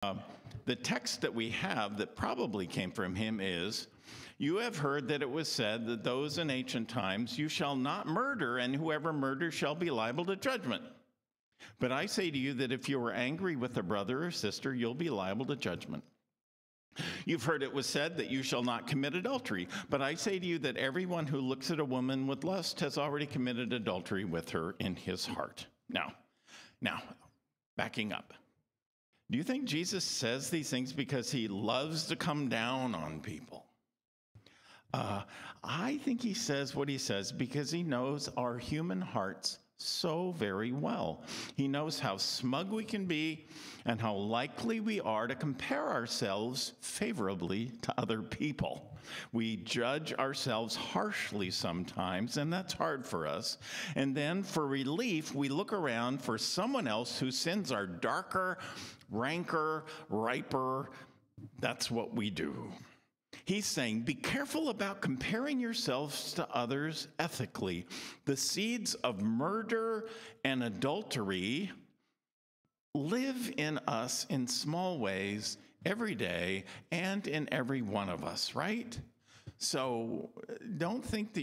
The text that we have that probably came from him is, "You have heard that it was said that those in ancient times, you shall not murder, and whoever murders shall be liable to judgment. But I say to you that if you are angry with a brother or sister, you'll be liable to judgment. You've heard it was said that you shall not commit adultery. But I say to you that everyone who looks at a woman with lust has already committed adultery with her in his heart." Now, backing up. Do you think Jesus says these things because he loves to come down on people? I think he says what he says because he knows our human hearts so very well. He knows how smug we can be and how likely we are to compare ourselves favorably to other people. We judge ourselves harshly sometimes, and that's hard for us. And then for relief, we look around for someone else whose sins are darker, ranker, riper. That's what we do. He's saying, be careful about comparing yourselves to others ethically. The seeds of murder and adultery live in us in small ways every day and in every one of us, right? So don't think that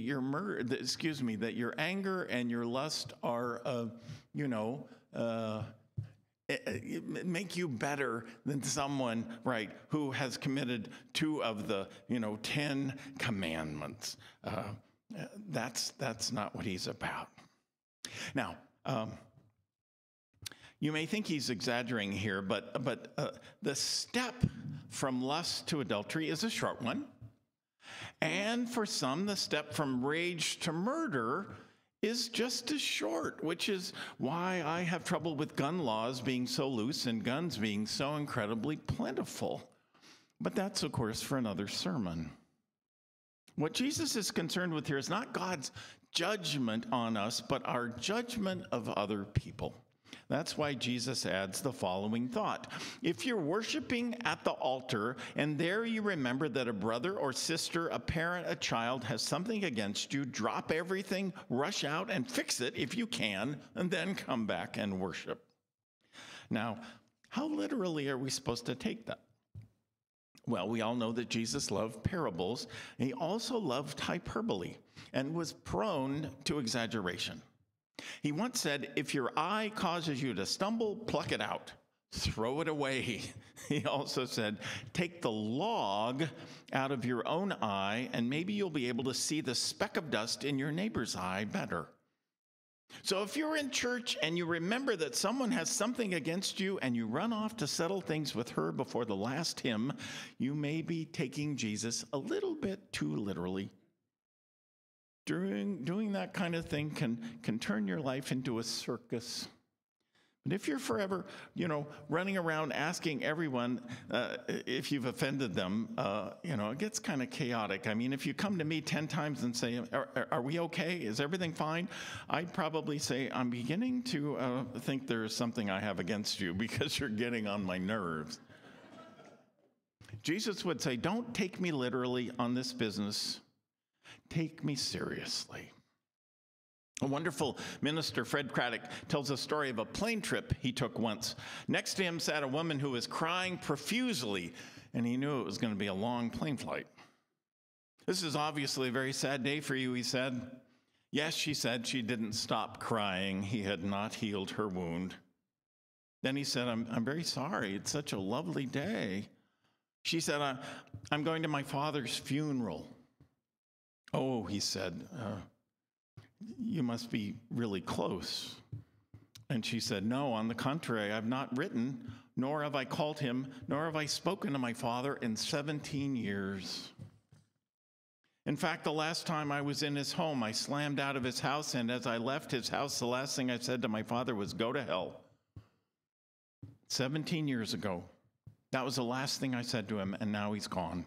that your anger and your lust are, make you better than someone, right, who has committed 2 of the, 10 commandments. That's not what he's about. Now, you may think he's exaggerating here, but the step from lust to adultery is a short one. And for some, the step from rage to murder is just as short, which is why I have trouble with gun laws being so loose and guns being so incredibly plentiful. But that's, of course, for another sermon. What Jesus is concerned with here is not God's judgment on us, but our judgment of other people. That's why Jesus adds the following thought. If you're worshiping at the altar and there you remember that a brother or sister, a parent, a child has something against you, drop everything, rush out and fix it if you can, and then come back and worship. Now, how literally are we supposed to take that? Well, we all know that Jesus loved parables, and he also loved hyperbole and was prone to exaggeration. He once said, if your eye causes you to stumble, pluck it out, throw it away. He also said, take the log out of your own eye, and maybe you'll be able to see the speck of dust in your neighbor's eye better. So if you're in church and you remember that someone has something against you and you run off to settle things with her before the last hymn, you may be taking Jesus a little bit too literally. Doing that kind of thing can turn your life into a circus. But if you're forever, running around asking everyone if you've offended them, it gets kind of chaotic. I mean, if you come to me 10 times and say, are we okay? Is everything fine? I'd probably say, I'm beginning to think there's something I have against you because you're getting on my nerves. Jesus would say, don't take me literally on this business. Take me seriously. A wonderful minister, Fred Craddock, tells a story of a plane trip he took once. Next to him sat a woman who was crying profusely, and he knew it was going to be a long plane flight. This is obviously a very sad day for you, he said. Yes, she said she didn't stop crying. He had not healed her wound. Then he said, I'm very sorry. It's such a lovely day. She said, I'm going to my father's funeral. Oh, he said, you must be really close. And she said, no, on the contrary, I've not written, nor have I called him, nor have I spoken to my father in 17 years. In fact, the last time I was in his home, I slammed out of his house, and as I left his house, the last thing I said to my father was, go to hell. 17 years ago. That was the last thing I said to him, and now he's gone.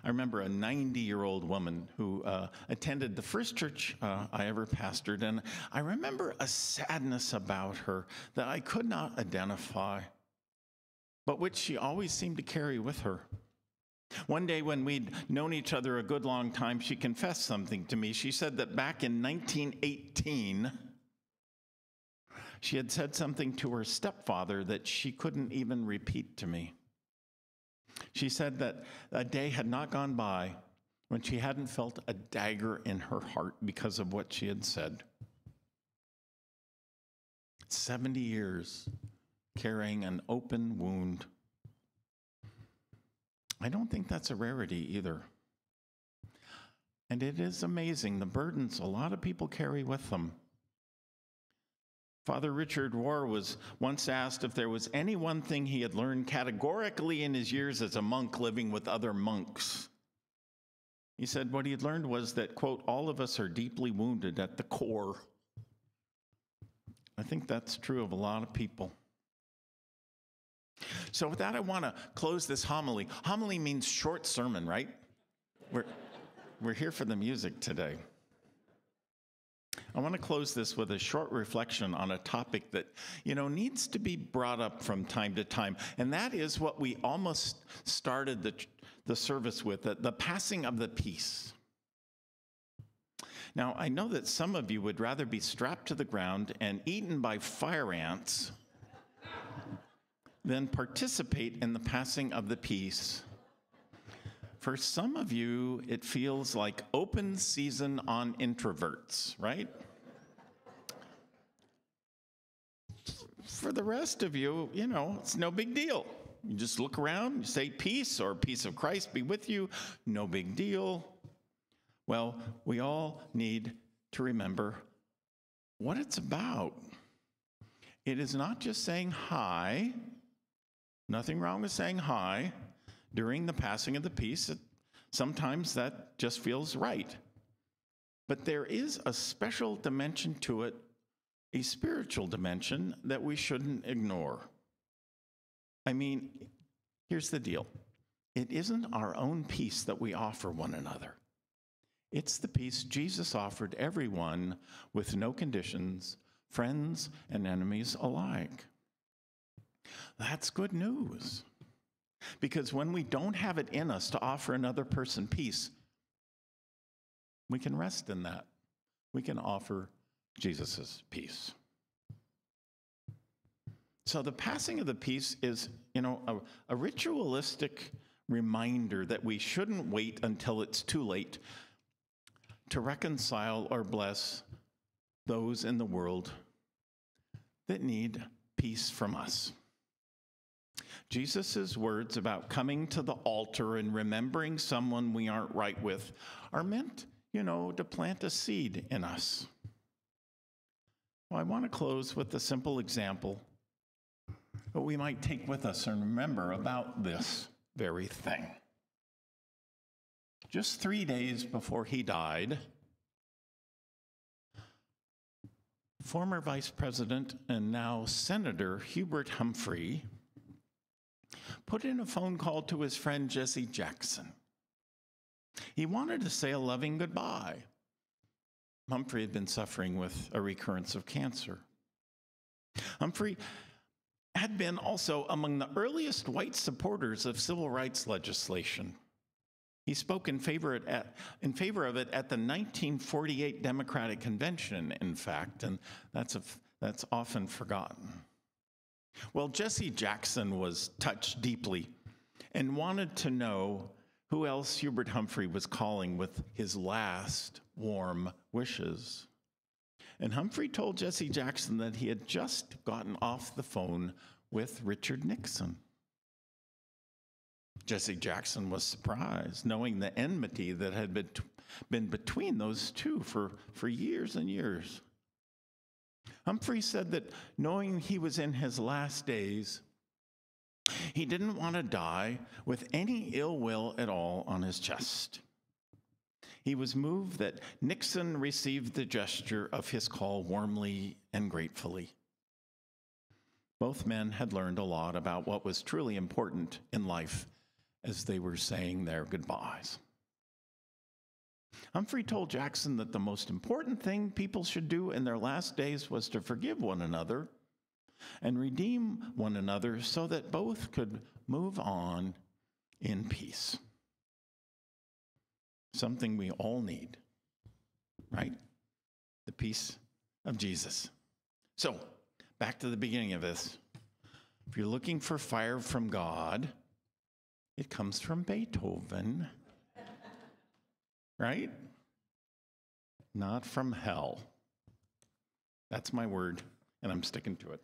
I remember a 90-year-old woman who attended the first church I ever pastored, and I remember a sadness about her that I could not identify, but which she always seemed to carry with her. One day when we'd known each other a good long time, she confessed something to me. She said that back in 1918, she had said something to her stepfather that she couldn't even repeat to me. She said that a day had not gone by when she hadn't felt a dagger in her heart because of what she had said. 70 years carrying an open wound. I don't think that's a rarity either. And it is amazing the burdens a lot of people carry with them. Father Richard Rohr was once asked if there was any one thing he had learned categorically in his years as a monk living with other monks. He said what he had learned was that, quote, all of us are deeply wounded at the core. I think that's true of a lot of people. So with that, I want to close this homily. Homily means short sermon, right? We're here for the music today. I want to close this with a short reflection on a topic that, needs to be brought up from time to time. And that is what we almost started the service with, the passing of the peace. Now, I know that some of you would rather be strapped to the ground and eaten by fire ants than participate in the passing of the peace. For some of you, it feels like open season on introverts, right? For the rest of you, it's no big deal. You just look around, you say peace or peace of Christ be with you, no big deal. Well, we all need to remember what it's about. It is not just saying hi. Nothing wrong with saying hi during the passing of the peace. Sometimes that just feels right. But there is a special dimension to it, a spiritual dimension that we shouldn't ignore. I mean, here's the deal. It isn't our own peace that we offer one another. It's the peace Jesus offered everyone with no conditions, friends and enemies alike. That's good news. Because when we don't have it in us to offer another person peace, we can rest in that. We can offer Jesus' peace. So the passing of the peace is, a ritualistic reminder that we shouldn't wait until it's too late to reconcile or bless those in the world that need peace from us. Jesus' words about coming to the altar and remembering someone we aren't right with are meant, to plant a seed in us. Well, I want to close with a simple example that we might take with us and remember about this very thing. Just 3 days before he died, former Vice President and now Senator Hubert Humphrey put in a phone call to his friend Jesse Jackson. He wanted to say a loving goodbye. Humphrey had been suffering with a recurrence of cancer. Humphrey had been also among the earliest white supporters of civil rights legislation. He spoke in favor of it at the 1948 Democratic Convention, in fact, and that's often forgotten. Well, Jesse Jackson was touched deeply and wanted to know who else Hubert Humphrey was calling with his last warm wishes. And Humphrey told Jesse Jackson that he had just gotten off the phone with Richard Nixon. Jesse Jackson was surprised, knowing the enmity that had been between those two for years and years. Humphrey said that knowing he was in his last days, he didn't want to die with any ill will at all on his chest. He was moved that Nixon received the gesture of his call warmly and gratefully. Both men had learned a lot about what was truly important in life as they were saying their goodbyes. Humphrey told Jackson that the most important thing people should do in their last days was to forgive one another and redeem one another so that both could move on in peace. Something we all need, right? The peace of Jesus. So, back to the beginning of this. If you're looking for fire from God, it comes from Beethoven, right? Not from hell. That's my word, and I'm sticking to it.